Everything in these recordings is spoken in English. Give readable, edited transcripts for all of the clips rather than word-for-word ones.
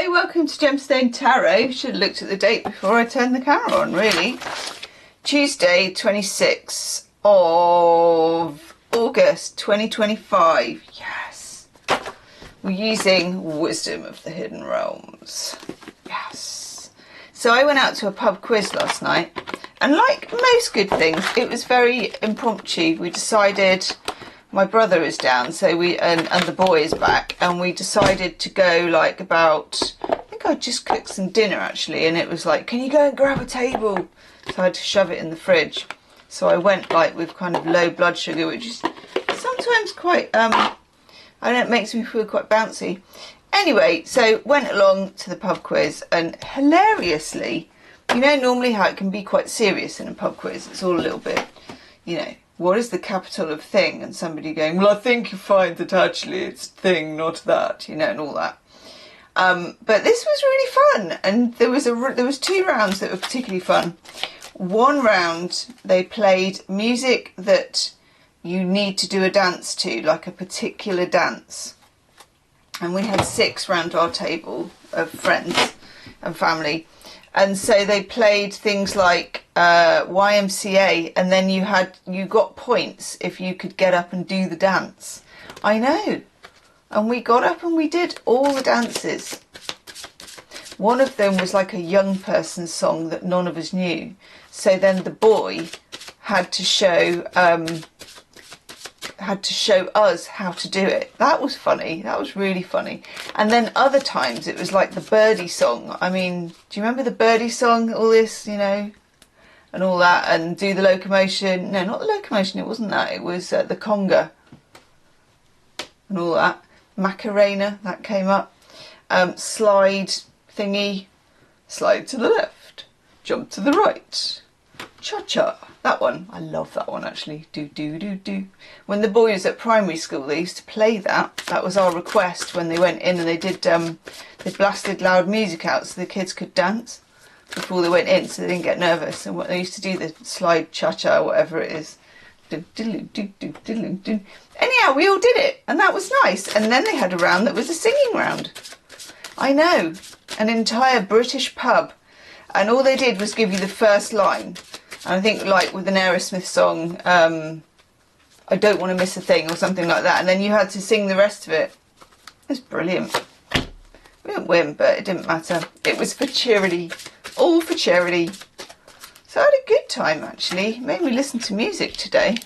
Hello, welcome to Gemstone Tarot. Should have looked at the date before I turned the camera on, really. Tuesday, 26th of August 2025. Yes. We're using Wisdom of the Hidden Realms. Yes. So I went out to a pub quiz last night, and like most good things, it was very impromptu. We decided, my brother is down, so and the boy is back, and we decided to go like about, I think I just cooked some dinner actually, and it was like, can you go and grab a table? So I had to shove it in the fridge. So I went like with kind of low blood sugar, which is sometimes quite, I don't know, it makes me feel quite bouncy. Anyway, so went along to the pub quiz, and hilariously, you know normally how it can be quite serious in a pub quiz, it's all a little bit, you know, what is the capital of thing? And somebody going, well, I think you find that actually it's thing, not that, you know, and all that. But this was really fun, and there was 2 rounds that were particularly fun. One round they played music that you need to do a dance to, like a particular dance, and we had 6 round our table of friends and family, and so they played things like YMCA, and then you got points if you could get up and do the dance. I know. And we got up and we did all the dances. One of them was like a young person's song that none of us knew. So then the boy had to show us how to do it. That was funny. That was really funny. And then other times it was like the birdie song. I mean, do you remember the birdie song? All this, you know, and all that, and do the locomotion. No, not the locomotion. It wasn't that. It was the conga and all that. Macarena, that came up. Slide thingy, slide to the left, jump to the right, cha-cha, that one. I love that one actually. Do do do do. When the boys at primary school, they used to play that. That was our request when they went in, and they did they blasted loud music out so the kids could dance before they went in, so they didn't get nervous. And what they used to do, the slide cha-cha, whatever it is. Anyhow, we all did it, and that was nice. And then they had a round that was a singing round. I know, an entire British pub, and all they did was give you the first line. And I think like with an Aerosmith song, I don't want to miss a thing or something like that, and then you had to sing the rest of it. It was brilliant. We didn't win, but it didn't matter. It was for charity, all for charity. So I had a good time actually. Made me listen to music today.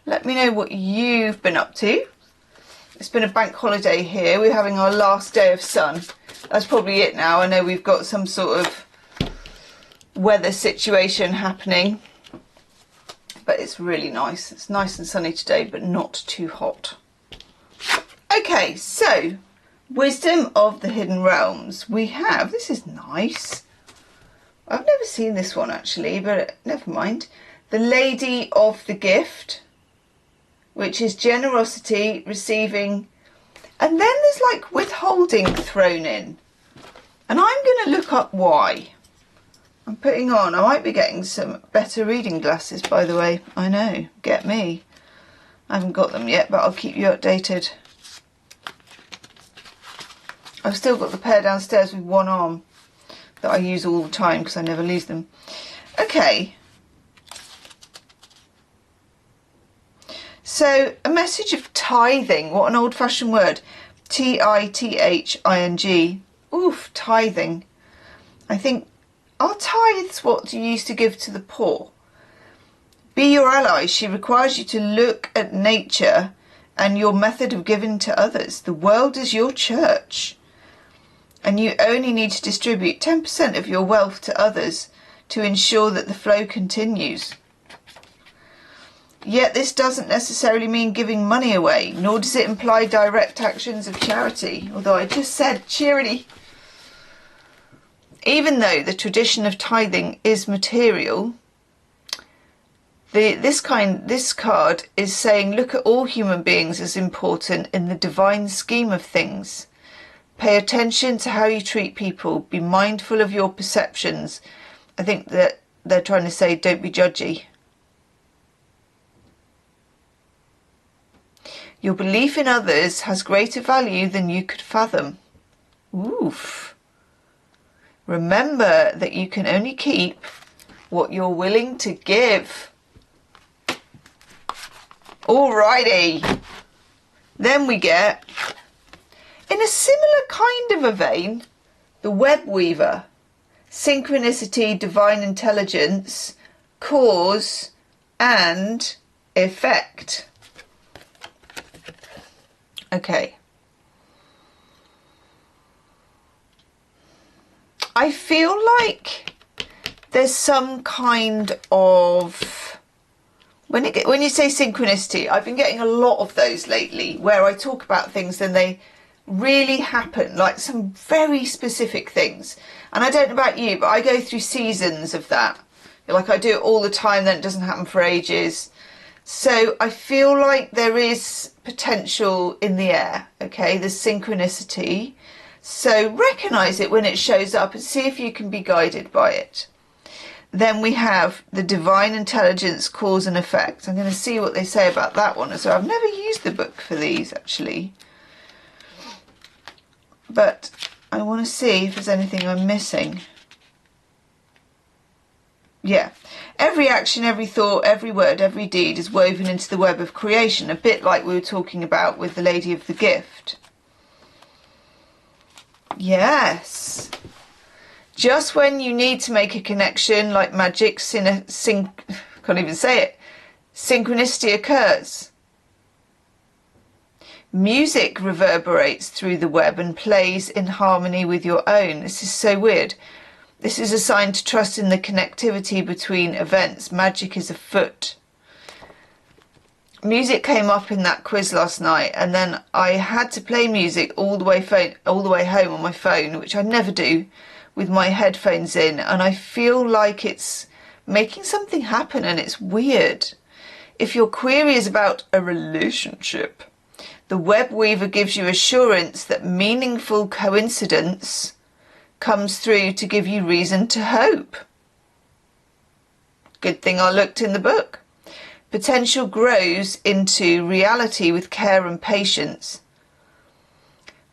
Let me know what you've been up to. It's been a bank holiday here. We're having our last day of sun. That's probably it now. I know we've got some sort of weather situation happening, but it's really nice. It's nice and sunny today, but not too hot. Okay, so Wisdom of the Hidden Realms. We have, this is nice. I've never seen this one actually, but never mind. The Lady of the Gift, which is generosity, receiving, and then there's like withholding thrown in. And I'm going to look up why. I'm putting on, I might be getting some better reading glasses, by the way. I know, get me. I haven't got them yet, but I'll keep you updated. I've still got the pair downstairs with one arm that I use all the time because I never lose them. Okay. So, a message of tithing. What an old-fashioned word. T-I-T-H-I-N-G. Oof, tithing. I think, are tithes what you used to give to the poor? Be your ally. She requires you to look at nature and your method of giving to others. The world is your church, and you only need to distribute 10% of your wealth to others to ensure that the flow continues. Yet this doesn't necessarily mean giving money away, nor does it imply direct actions of charity, although I just said charity. Even though the tradition of tithing is material, this card is saying look at all human beings as important in the divine scheme of things. Pay attention to how you treat people. Be mindful of your perceptions. I think that they're trying to say don't be judgy. Your belief in others has greater value than you could fathom. Oof. Remember that you can only keep what you're willing to give. Alrighty. Then we get, in a similar kind of a vein, the Web Weaver. Synchronicity, divine intelligence, cause and effect. Okay. I feel like there's some kind of, when you say synchronicity, I've been getting a lot of those lately where I talk about things and they really happen, like some very specific things. And I don't know about you, but I go through seasons of that. Like I do it all the time, then it doesn't happen for ages. So I feel like there is potential in the air, okay? There's synchronicity. So recognise it when it shows up and see if you can be guided by it. Then we have the divine intelligence, cause and effect. I'm going to see what they say about that one as well. I've never used the book for these actually. But I want to see if there's anything I'm missing. Yeah. Every action, every thought, every word, every deed is woven into the web of creation. A bit like we were talking about with the Lady of the Gift. Yes. Just when you need to make a connection, like magic, can't even say it, synchronicity occurs. Music reverberates through the web and plays in harmony with your own. This is so weird. This is a sign to trust in the connectivity between events. Magic is afoot. Music came up in that quiz last night, and then I had to play music all the way home on my phone, which I never do, with my headphones in, and I feel like it's making something happen, and it's weird. If your query is about a relationship, the Web Weaver gives you assurance that meaningful coincidence comes through to give you reason to hope. Good thing I looked in the book. Potential grows into reality with care and patience.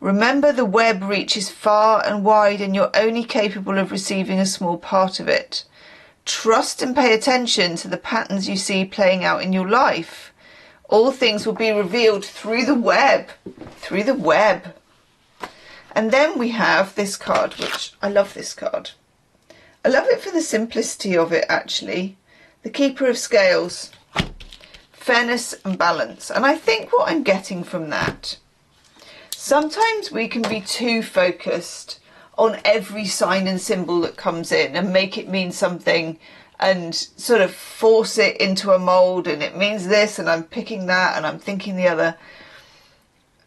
Remember, the web reaches far and wide and you're only capable of receiving a small part of it. Trust and pay attention to the patterns you see playing out in your life. All things will be revealed through the web. Through the web. And then we have this card, which I love this card. I love it for the simplicity of it, actually. The Keeper of Scales. Fairness and balance. And I think what I'm getting from that, sometimes we can be too focused on every sign and symbol that comes in and make it mean something and sort of force it into a mould, and it means this and I'm picking that and I'm thinking the other.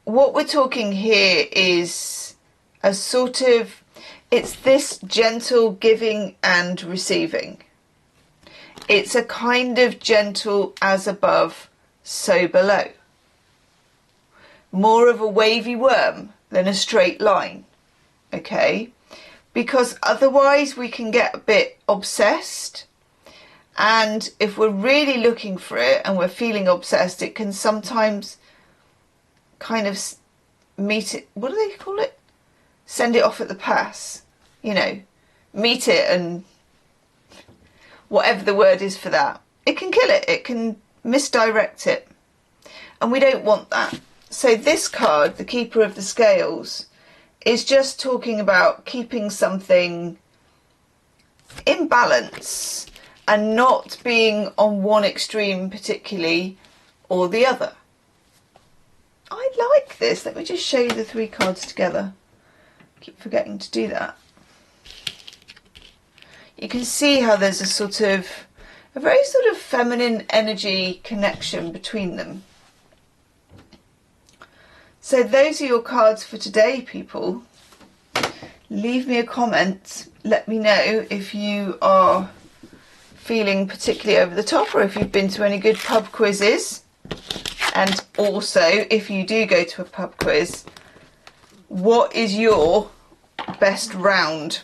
What we're talking here is a sort of, it's this gentle giving and receiving. It's a kind of gentle as above, so below. More of a wavy worm than a straight line, okay? Because otherwise we can get a bit obsessed, and if we're really looking for it and we're feeling obsessed, it can sometimes kind of meet it, what do they call it? Send it off at the pass, you know, meet it and whatever the word is for that. It can kill it, it can misdirect it, and we don't want that. So this card, the Keeper of the Scales, is just talking about keeping something in balance and not being on one extreme particularly or the other. I like this. Let me just show you the three cards together. I keep forgetting to do that. You can see how there's a very sort of feminine energy connection between them. So those are your cards for today, people. Leave me a comment. Let me know if you are feeling particularly over the top, or if you've been to any good pub quizzes. And also, if you do go to a pub quiz, what is your best round?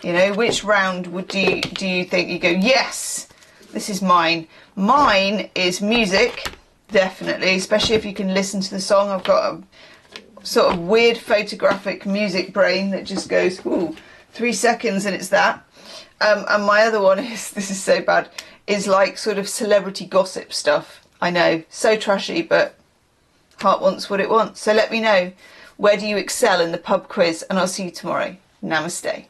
You know, which round do you think you go, yes, this is mine? Mine is music, definitely, especially if you can listen to the song. I've got sort of weird photographic music brain that just goes, ooh, 3 seconds and it's that. And my other one is, this is so bad, is like sort of celebrity gossip stuff. I know, so trashy, but heart wants what it wants. So let me know, where do you excel in the pub quiz? And I'll see you tomorrow. Namaste.